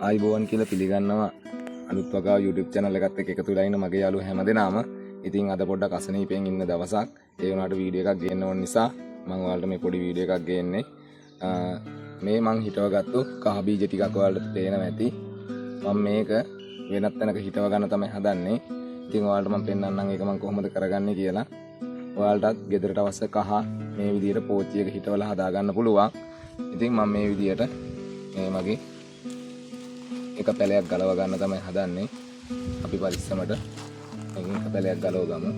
ආයිබෝවන් කියලා පිළිගන්නවා අලුත් වගාව YouTube channel එකත් එක්ක එකතු වෙලා ඉන්න මගේ යාළුවෝ හැමදෙනාම. ඉතින් අද පොඩ්ඩක් අසනීපෙන් ඉන්න දවසක්. ඒ වුණාට වීඩියෝ එකක් ගේන්න ඕන නිසා මම ඔයාලට මේ පොඩි වීඩියෝ එකක් ගේන්නේ. මේ මං හිටවගත්තු කහ බීජ ටිකක් ඔයාලට පේනවා ඇති. මම මේක වෙනත් තැනක හිටව ගන්න තමයි හදන්නේ. ඉතින් ඔයාලට මම පෙන්නන්නම් ඒක මම කොහොමද කරගන්නේ කියලා. ඔයාලටත් ගෙදරට අවශ්‍ය කහ මේ විදිහට පෝච්චියක හිටවලා හදා ගන්න පුළුවන්. ඉතින් මම මේ විදිහට මේ මගේ එක පැලයක් ගලව ගන්න තමයි හදන්නේ. අපි පරිස්සමට එක පැලයක් ගලව ගමු.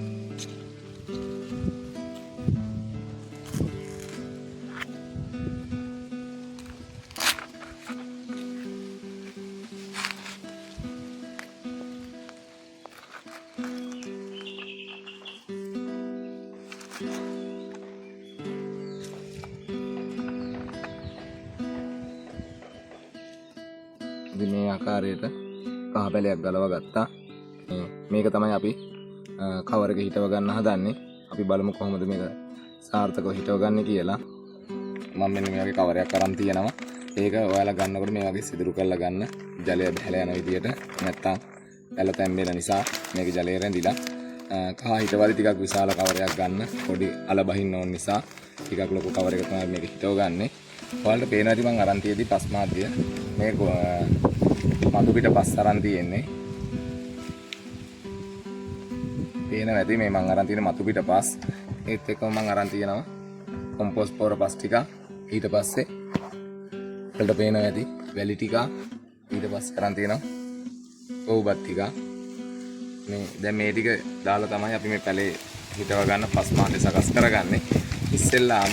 මේ ආකාරයට කහ පැලයක් ගලව ගත්තා. මේක තමයි අපි කවර් එක හිටව ගන්න හදන්නේ. අපි බලමු කොහොමද මේක සාර්ථකව හිටව ගන්න කියලා. මම මෙන්න මේ වගේ කවරයක් අරන් තියෙනවා. ඒක ඔයාලා ගන්නකොට මේ වගේ සිදුරු කරලා ගන්න. ජලය බහැලා යන විදියට. නැත්තම් පැල තැම්බෙන නිසා මේක ජලය රැඳිලා. කහ හිටවලි ටිකක් විශාල කවරයක් ගන්න. පොඩි අල බහින්න ඕන නිසා ටිකක් ලොකු කවර් එකක් තමයි මේක හිටව ගන්නෙ. ඔයාලට පේනවා ඉතින් මම අරන් තියදී පස් මාධ්‍ය මේ මතු පිට පස් අරන් තියෙන්නේ. පේනවා ඇති මේ මම අරන් තියෙන මතු පිට පස්. ඒත් එක්කම මම අරන් තියෙනවා කොම්පෝස්ට් පොර පස් ටික. ඊට පස්සේ වලට පේනවා ඇති වැලි ටික. ඊට පස්සේ අරන් තියෙනවා ඔව්බත් ටික. මේ දැන් මේ ටික දාලා තමයි අපි මේ පැලේ හිටව ගන්න පස් මාධ්‍ය සකස් කරගන්නේ. ඉස්සෙල්ලාම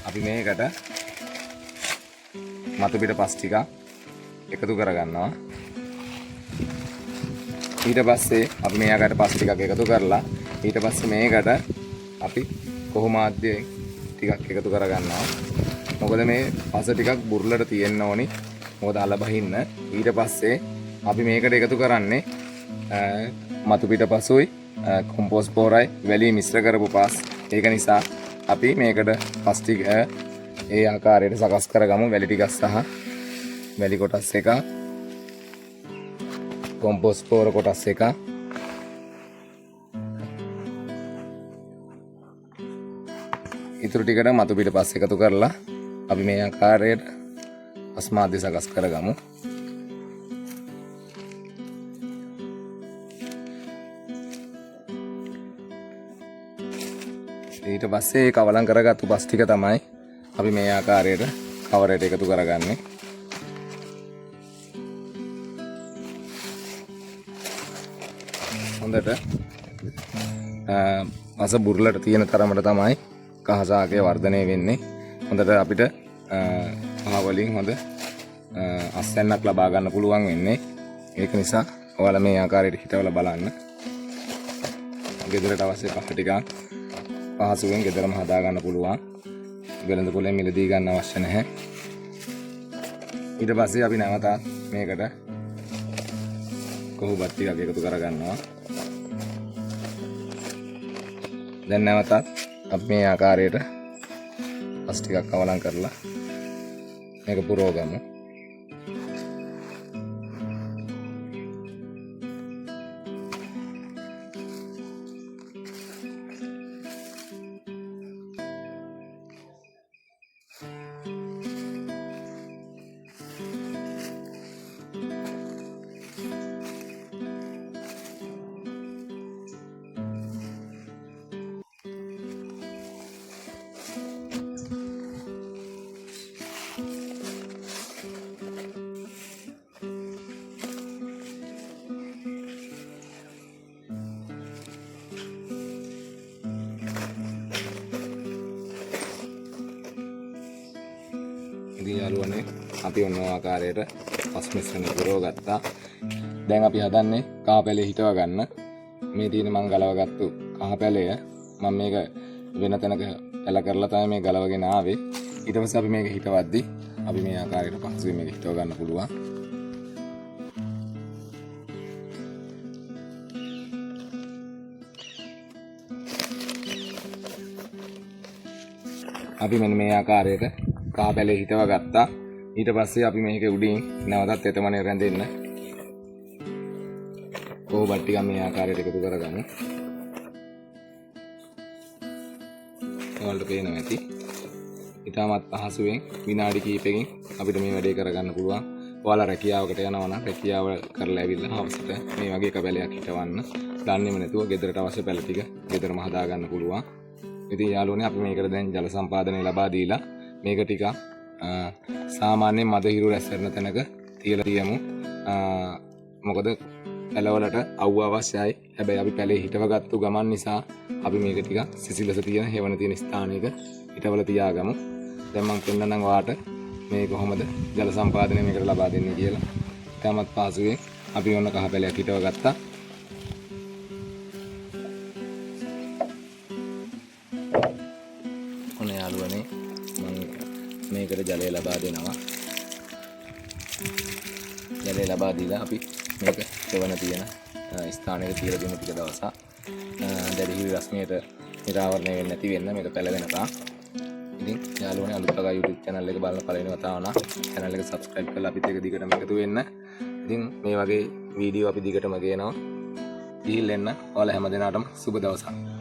අපි මේකට මතු පිට පස් ටික එකතු කරගන්නවා. ඊට පස්සේ අපි මේ ආකාරයට පස් ටිකක් එකතු කරලා ඊට පස්සේ මේකට අපි කොහොම මාධ්‍ය ටිකක් එකතු කරගන්නවා. මොකද මේ පස ටිකක් බුර්ලට තියෙන්න ඕනි. මොකද අල බහින්න. ඊට පස්සේ අපි මේකට එකතු කරන්නේ මතු පිට පසුයි කොම්පෝස්ට් පොරයි වැලි මිශ්‍ර කරපු පස්. ඒක නිසා අපි මේකට පස් ටික ඒ ආකාරයට සකස් කරගමු. වැලි ටිකක් සහ වැලි කොටස් එක, කොම්පෝස්ට් පොර කොටස් එක, ඉතුරු ටිකට මතු පිට පස් එකතු කරලා අපි මේ ආකාරයට අස්මාද්‍ය සකස් කරගමු. ඊට පස්සේ කවලම් කරගත්තු පස් ටික තමයි අපි මේ ආකාරයට කවරයට එකතු කරගන්නේ. හොඳට අස බුර්ලට තියෙන තරමට තමයි කහ ශාකය වර්ධනය වෙන්නේ. හොඳට අපිට කහ වලින් හොඳ අස්වැන්නක් ලබා ගන්න පුළුවන් වෙන්නේ. ඒක නිසා ඔයාලා මේ ආකාරයට හිටවලා බලන්න. ගෙදරට අවශ්‍ය කහ ටික පහසුවෙන් ගෙදරම හදා ගන්න පුළුවන්. වෙළඳ පොලෙන් මිලදී ගන්න අවශ්‍ය නැහැ. ඊට පස්සේ අපි නැවතත් මේකට කොහොබත් ටිකක් එකතු කරගන්නවා. දැන් නැවතත් අපි මේ ආකාරයට පස් ටිකක් අවලං කරලා මේක පුරව ගමු. යාළුවනේ අපි ඔන්න ආකාරයට පස් මිශ්‍රණය පුරව ගත්තා. දැන් අපි හදන්නේ කහ පැලේ හිටව ගන්න. මේ තියෙන මං ගලවගත්තු කහ පැලය මම මේක වෙන තැනක පැල කරලා තමයි මේ ගලවගෙන ආවේ. ඊට පස්සේ අපි මේක හිටවද්දි අපි මේ ආකාරයට පහසුවෙන් මේක හිටව ගන්න පුළුවන්. අපි මෙන්න මේ ආකාරයට කහ පැලේ හිටව ගත්තා. ඊට පස්සේ අපි මේක උඩින් නැවතත් තෙතමනේ රැඳෙන්න කොහොබත් ටික මේ ආකාරයට එකතු කරගමු. ඔයාලට පේනවා ඇති. ඊටමත් පහසුවෙන් විනාඩි කිහිපයකින් අපිට මේ වැඩේ කරගන්න පුළුවන්. ඔයාලා රැකියාවකට යනවා නම් රැකියාව කරලා ඇවිල්ලා හවසට මේ වගේ කබලයක් හිටවන්න. දන්නේම නැතුව ගෙදරට අවශ්‍ය පැල ටික ගෙදරම හදා ගන්න පුළුවන්. ඉතින් යාළුවනේ අපි මේකට දැන් ජල සම්පාදනය ලබා දීලා මේක ටික සාමාන්‍යයෙන් මද හිරු රැස්වෙන තැනක තියලා තියමු. මොකද පැලවලට අවුව අවශ්‍යයි. හැබැයි අපි පැලේ හිටවගත්තු ගමන් නිසා අපි මේක ටික සිසිලස තියෙන හේවන තියෙන ස්ථානයක හිටවල තියාගමු. දැන් මම පෙන්නන්නම් ඔයාට මේ කොහොමද ජල සම්පාදනය මේකට ලබා දෙන්නේ කියලා. ඊටමත් පහසුවෙන් අපි ඔන්න කහ පැලයක් හිටවගත්තා. ඔන්න යාළුවනේ මම මේකට ජලය ලබා දෙනවා. ජලය ලබා දීලා අපි මේක සෙවන තියෙන ස්ථානයක තියලා දෙමු ටික දවසක්. දැඩි හිවි රස්නියට නිරාවරණය වෙන්නේ නැති වෙන්න මේක පැලවෙනකම්. ඉතින් යාළුවනේ අලුත් වගා YouTube channel එක බලන පළවෙනි වතාව නම් channel එක subscribe කරලා අපිත් එක්ක දිගටම එකතු වෙන්න. ඉතින් මේ වගේ වීඩියෝ අපි දිගටම ගේනවා. ගිහින් එන්න. ඔයාලා හැම දිනාටම සුබ දවසක්.